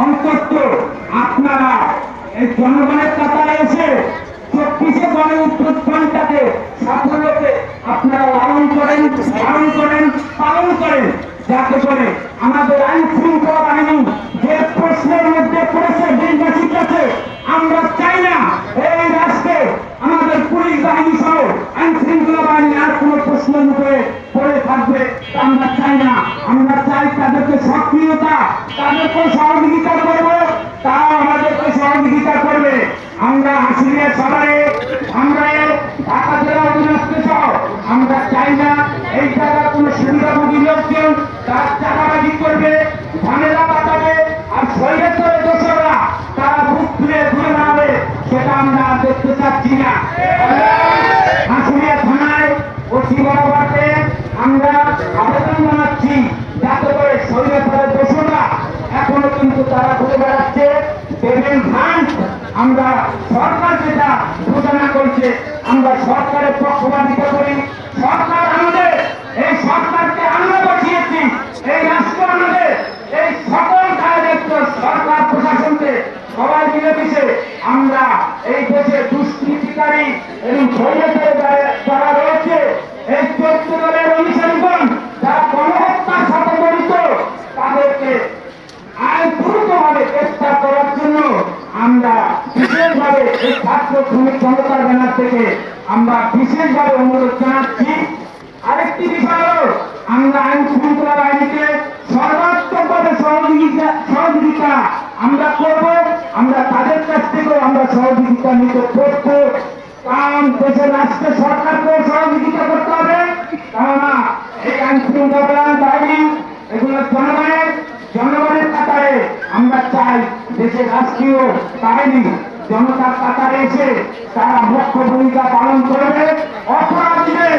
অন্তত আপনারা এই জনগণের কাতারে এসে 24শে গণ উত্থানটাকে সাফল্যকে আপনারা লালন করেন, পালন করেন, যাতে করে আমাদের আইন শৃঙ্খলা বাহিনী যে প্রশ্নের মধ্যে পড়েছে দেশবাসীর কাছে, আমরা চাই না এই রাষ্ট্রে আমাদের পুলিশ বাহিনী সহ আইন শৃঙ্খলা বাহিনী আর কোন প্রশ্নের মুখে পড়ে থাকবে, আমরা চাই না। আমরা চাই তাদেরকে সক্রিয়তা, তাদেরকে সহযোগিতা করবো, তাও আমাদেরকে সহযোগিতা করবে। আমরা আশুলিয়া শহরে, আমরা ঢাকা জেলা অধীনস্থ সহ আমরা চাই না এই জায়গার কোন সুবিধাভোগী লোকজন তার চাঁদাবাজি করবে, ঝামেলা পাঠাবে, আর শরীরের দোষরা তারা বুক তুলে ঘুরে দাঁড়াবে, সেটা আমরা দেখতে চাচ্ছি না। আশুলিয়া থানায় ওসি বরাবরতে আমরা আবেদন জানাচ্ছি যাতে করে শরীরের দোষরা এখনো কিন্তু তারা ঘুরে বেড়াচ্ছে। আমরা সরকার যেটা ঘোষণা করছে আমরা সরকারের পক্ষপাতিত্ব করি। সরকার আমাদের, এই সরকারকে আমরা বসিয়েছি, এই রাষ্ট্র আমাদের, এই সকল দায়িত্ব সরকার প্রশাসনকে সবাই মিলেমিশে আমরা এই দেশে দুষ্কৃতিকারী এবং যারা রয়েছে এই 14 দলের অনুসারীগণ যারা গণহত্যার সাথে জড়িত তাদেরকে আইনগতভাবে গ্রেফতার করার জন্য আমরা বিশেষভাবে এই ছাত্র শ্রমিক জনতার ব্যানার থেকে আমরা বিশেষভাবে অনুরোধ জানাচ্ছি। আরেকটি বিষয় হল আমরা আইন শৃঙ্খলা বাহিনীকে সর্বাত্মকভাবে সহযোগিতা আমরা করব। আমরা তাদের কাছ থেকেও আমরা সহযোগিতা নিতে করব, কারণ দেশের রাষ্ট্রের সরকারকেও সহযোগিতা করতে হবে। কেননা এই আইন শৃঙ্খলা বাহিনী এগুলো জনগণের কাতারে আমরা চাই দেশের রাষ্ট্রীয় বাহিনী জনতার কাতারে এসে তারা মুখ্য ভূমিকা পালন করবে। অপরাধীদের